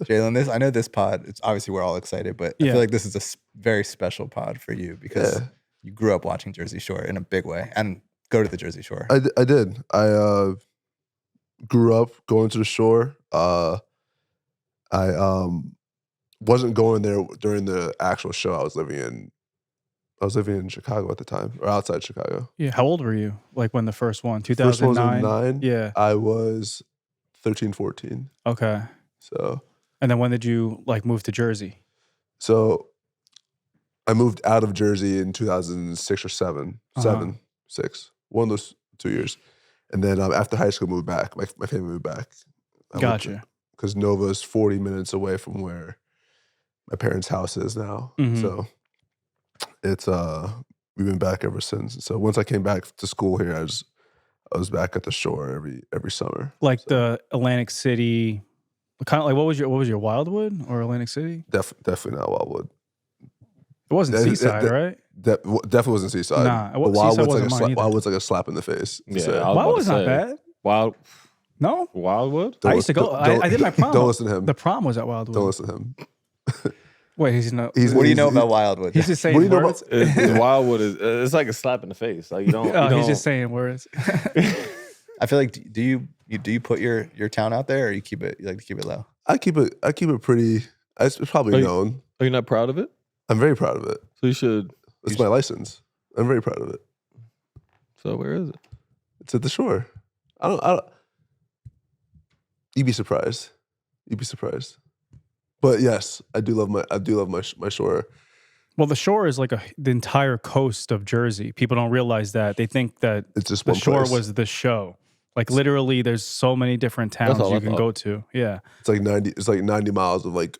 Jalen, I know this pod, it's obviously we're all excited, but I feel like this is a very special pod for you because you grew up watching Jersey Shore in a big way and go to the Jersey Shore. I did. I grew up going to the shore. I wasn't going there during the actual show. I was living in Chicago at the time, or outside Chicago. Yeah. How old were you? Like when the first one? 2009? First one was in 9. Yeah. I was 13, 14. Okay. So. And then when did you like move to Jersey? So I moved out of Jersey in 2006 or 7. 6. One of those 2 years. And then after high school, moved back. My family moved back. Gotcha. Because Nova is 40 minutes away from where my parents' house is now. Mm-hmm. So it's we've been back ever since. So once I came back to school here, I was back at the shore every summer. Like the Atlantic City, kind of like what was your Wildwood or Atlantic City? Definitely not Wildwood. It wasn't Seaside, right? Definitely wasn't Seaside. Nah, but Wildwood's like a slap in the face. Yeah, Wildwood's not bad. No? Wildwood? I used to go. I did my prom. Don't listen to him. The prom was at Wildwood. Don't listen to him. Wait, he's not. What do you know about Wildwood? He's just saying words. Wildwood it's like a slap in the face. Like you don't. He's just saying words. I feel like do you put your town out there, or you like to keep it low? I keep it pretty. It's probably known. Are you not proud of it? I'm very proud of it. So you should. It's my license. I'm very proud of it. So where is it? It's at the shore. I don't. You'd be surprised. But yes, I do love my shore. Well, the shore is like the entire coast of Jersey. People don't realize that. They think that it's just the one shore place. was the show. Like literally, there's so many different towns you can go to. Yeah, it's like 90. It's like 90 miles of like.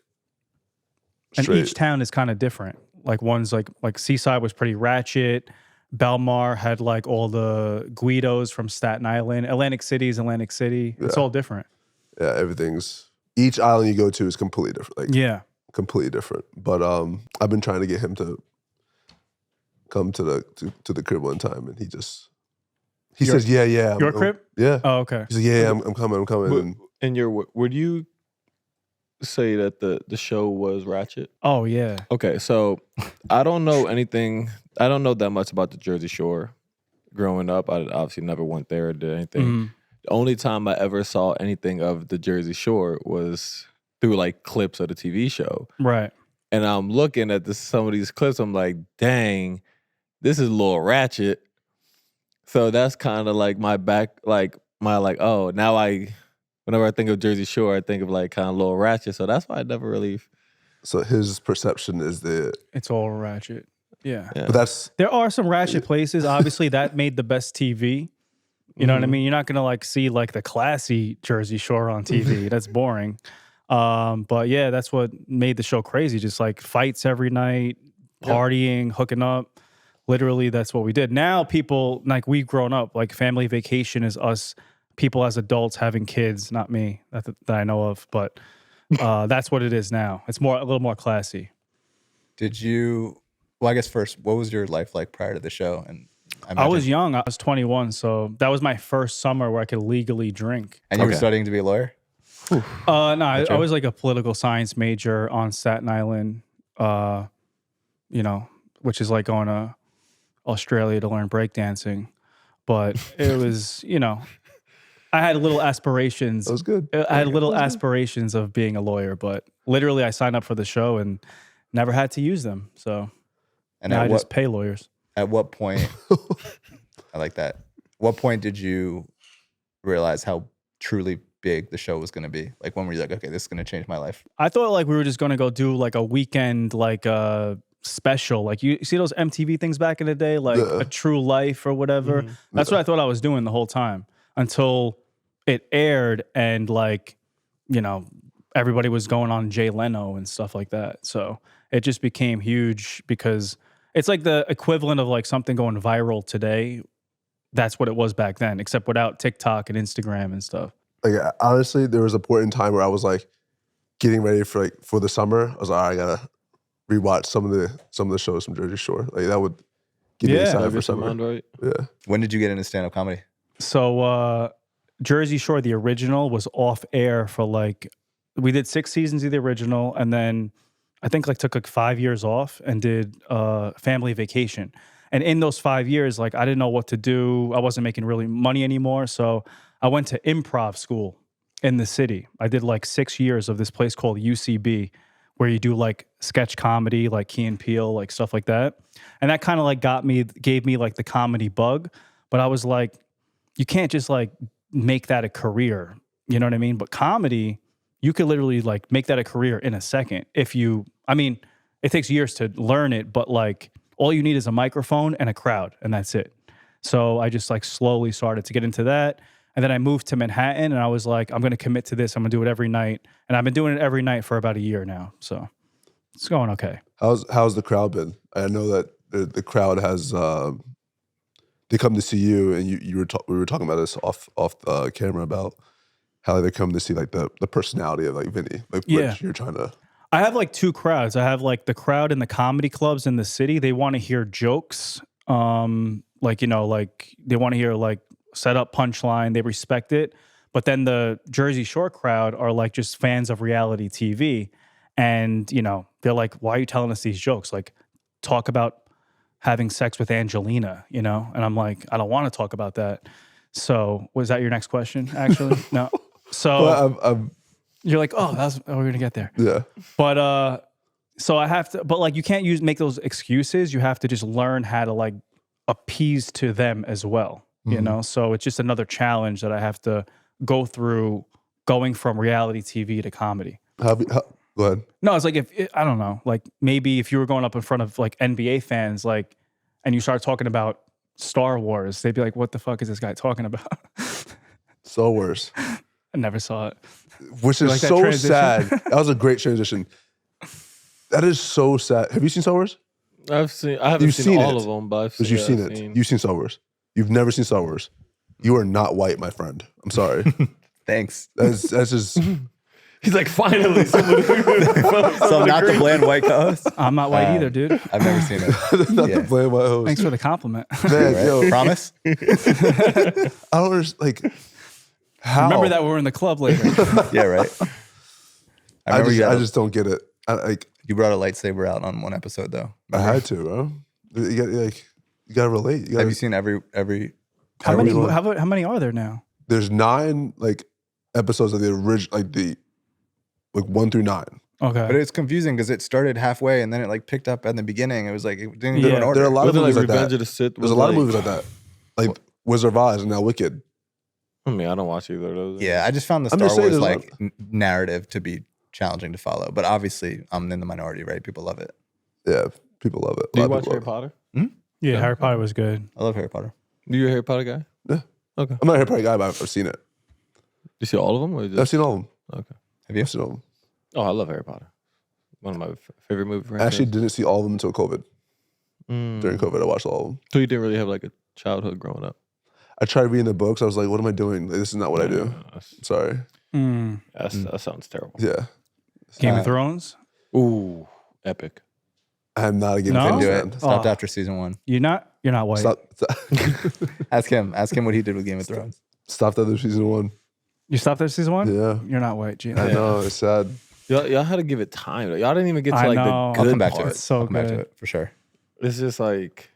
Straight. And each town is kind of different. Like one's like Seaside was pretty ratchet. Belmar had like all the Guidos from Staten Island. Atlantic City is Atlantic City. It's all different. Yeah, each island you go to is completely different. Like, completely different. But I've been trying to get him to come to the crib one time, and he says, yeah. Your crib? Yeah. Oh, okay. He says, yeah, I'm coming. Would you say that the show was ratchet? Oh, yeah. Okay, so I don't know anything. I don't know that much about the Jersey Shore. Growing up, I obviously never went there or did anything. Mm-hmm. The only time I ever saw anything of the Jersey Shore was through like clips of the TV show. Right. And I'm looking at some of these clips, I'm like, dang, this is a little ratchet. So that's kind of like oh, now whenever I think of Jersey Shore, I think of like kind of a little ratchet. So that's why I never really. So his perception is it's all ratchet. Yeah. But there are some ratchet places. Obviously, that made the best TV. You know what I mean? You're not gonna like see like the classy Jersey Shore on TV. That's boring. But yeah, that's what made the show crazy. Just like fights every night, partying, hooking up. Literally, that's what we did. Now people, like we've grown up, like family vacation is us, people as adults having kids, not me, that I know of. But that's what it is now. It's a little more classy. Well, I guess first, what was your life like prior to the show? And I was young. I was 21, so that was my first summer where I could legally drink. And you were studying to be a lawyer? No, I was like a political science major on Staten Island, which is like going to Australia to learn breakdancing. But it was, I had little aspirations. That was good. I had little aspirations of being a lawyer, but literally I signed up for the show and never had to use them. So now I just pay lawyers. At what point, I like that. What point did you realize how truly big the show was going to be? Like when were you like, okay, this is going to change my life? I thought like we were just going to go do like a weekend, like special. Like you see those MTV things back in the day, like A True Life or whatever. Mm-hmm. That's what I thought I was doing the whole time until it aired and like, everybody was going on Jay Leno and stuff like that. So it just became huge because it's like the equivalent of like something going viral today. That's what it was back then, except without TikTok and Instagram and stuff. Like honestly, there was a point in time where I was like getting ready for the summer. I was like, I gotta rewatch some of the shows from Jersey Shore. Like that would get me excited for summer. Right? Yeah. When did you get into stand-up comedy? So Jersey Shore, the original, was off air for like we did 6 seasons of the original, and then I think like took like 5 years off and did Family Vacation. And in those 5 years, like I didn't know what to do. I wasn't making really money anymore, so I went to improv school in the city. I did like 6 years of this place called UCB, where you do like sketch comedy, like Key and Peele, like stuff like that. And that kind of like gave me like the comedy bug. But I was like, you can't just like make that a career. You know what I mean? But comedy, you could literally like make that a career in a second. I mean, it takes years to learn it, but like all you need is a microphone and a crowd, and that's it. So I just like slowly started to get into that. And then I moved to Manhattan, and I was like, I'm going to commit to this. I'm going to do it every night. And I've been doing it every night for about a year now. So it's going okay. How's the crowd been? I know that the crowd has they come to see you, and we were talking about this off camera about how they come to see like the personality of like Vinny, like what you're trying to. I have like 2 crowds. I have like the crowd in the comedy clubs in the city. They want to hear jokes, like they want to hear like set up punchline. They respect it. But then the Jersey Shore crowd are like just fans of reality TV, and they're like, "Why are you telling us these jokes? Like, talk about having sex with Angelina, And I'm like, I don't want to talk about that. So, was that your next question? Actually, no. So Well, you're like, we're gonna get there. yeah. But so I have to. But like, you can't make those excuses. You have to just learn how to like appease to them as well. So it's just another challenge that I have to go through, going from reality TV to comedy. Go ahead. No, it's like I don't know, like maybe if you were going up in front of like NBA fans, like, and you start talking about Star Wars, they'd be like, "What the fuck is this guy talking about?" Star Wars, I never saw it. which is like that so transition? sad. That was a great transition. That is so sad. Have you seen Star Wars? I haven't seen all of them, but You've seen it. You've seen Star Wars. You've never seen Star Wars. You are not white, my friend. I'm sorry. Thanks. That's just. He's like, finally, somebody. So I'm not the bland white co-host. I'm not white either, dude. I've never seen it. Not the blame my host. Thanks for the compliment. Man, Right? yo, Promise? I don't understand. Like, how? Remember that we're in the club later. Yeah, right. I remember just don't get it. you brought a lightsaber out on one episode though. I had to, bro. You gotta relate. Have you seen every? How many are there now? There's 9 like episodes of the original, like 1 through 9. Okay. But it's confusing because it started halfway and then it like picked up at the beginning. It was like it didn't go in order. There are a lot of movies like Revenge that. of the Sith. There's a lot of movies like that, like Wizard of Oz and now Wicked. I mean, I don't watch either of those. Yeah, I just found the I'm Star just saying Wars there's like narrative to be challenging to follow. But obviously, I'm in the minority, right? People love it. Yeah, people love it. Do you watch Harry Potter? Yeah, Harry Potter was good. I love Harry Potter. You a Harry Potter guy? Yeah. Okay. I'm not a Harry Potter guy, but I've seen it. You see all of them? Or just... I've seen all of them. Okay. Have you? I've seen all of them. Oh, I love Harry Potter. One of my favorite movies. I actually didn't see all of them until COVID. During COVID, I watched all of them. So you didn't really have like a childhood growing up? I tried reading the books. I was like, what am I doing? Like, this is not what I do. Sorry. That sounds terrible. Yeah. Game of Thrones? Ooh, epic. I'm not a Game No? of Couldn't Thrones do fan. it. Stopped after season 1. You're not white. Ask him what he did with Game of Thrones. Stopped after season 1. You stopped at season 1? Yeah. You're not white, Gino. I know. It's sad. Y'all had to give it time. Y'all didn't even get to I like know. the I'll good come back to part. it. So I'll come back to good. it for sure. It's just like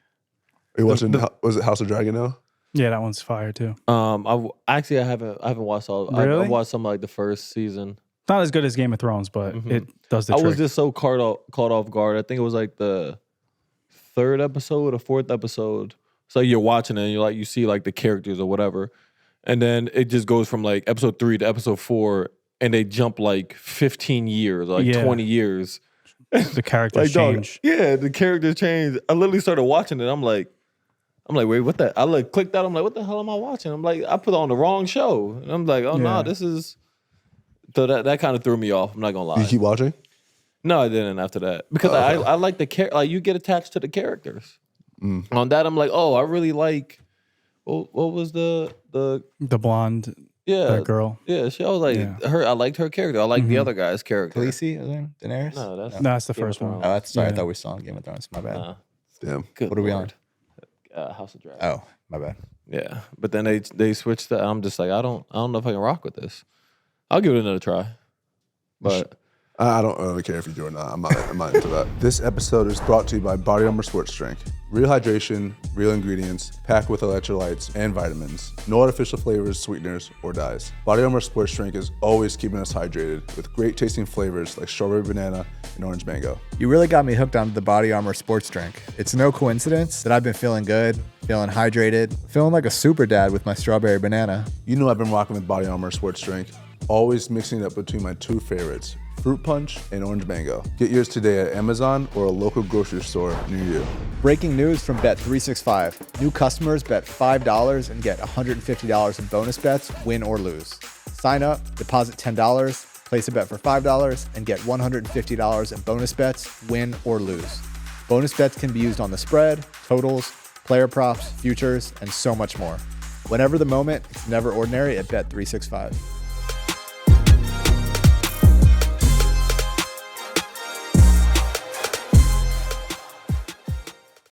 Are you watching, was it House of Dragon now? Yeah, that one's fire too. I haven't watched all. Really? I watched some like the first season. Not as good as Game of Thrones, but it does the I trick. was just so caught off guard. I think it was like the 3rd episode or 4th episode. So you're watching it and you see like the characters or whatever. And then it just goes from like episode 3 to episode 4 and they jump like 15 years, or like 20 years. The characters change. Yeah, the characters change. I literally started watching it. I'm like, wait, what the? I like clicked out. I'm like, what the hell am I watching? I'm like, I put on the wrong show. And I'm like, oh no, this is. So that kind of threw me off. I'm not gonna lie. Did you keep watching? No, I didn't after that because I like the character. Like you get attached to the characters. On that, I'm like, oh, I really like. What was the blonde that girl? Yeah, she. I was like her. I liked her character. I like the other guy's character. Khaleesi, is her Daenerys? No, that's the first one. Oh, that's sorry. I thought we saw Game of Thrones. My bad. Damn. Good What are we on? House of Dragon. Oh, my bad. Yeah, but then they switched that. I'm just like, I don't know if I can rock with this. I'll give it another try. But I don't really care if you do or not. I'm not into that. This episode is brought to you by Body Armor Sports Drink. Real hydration, real ingredients, packed with electrolytes and vitamins. No artificial flavors, sweeteners, or dyes. Body Armor Sports Drink is always keeping us hydrated with great tasting flavors like strawberry banana and orange mango. You really got me hooked on the Body Armor sports drink. It's no coincidence that I've been feeling good, feeling hydrated, feeling like a super dad with my strawberry banana. You know I've been rocking with Body Armor Sports Drink, always mixing it up between my two favorites, Fruit Punch and Orange Mango. Get yours today at Amazon or a local grocery store near you. Breaking news from Bet365. New customers bet $5 and get $150 in bonus bets, win or lose. Sign up, deposit $10, place a bet for $5, and get $150 in bonus bets, win or lose. Bonus bets can be used on the spread, totals, player props, futures, and so much more. Whenever the moment, it's never ordinary at Bet365.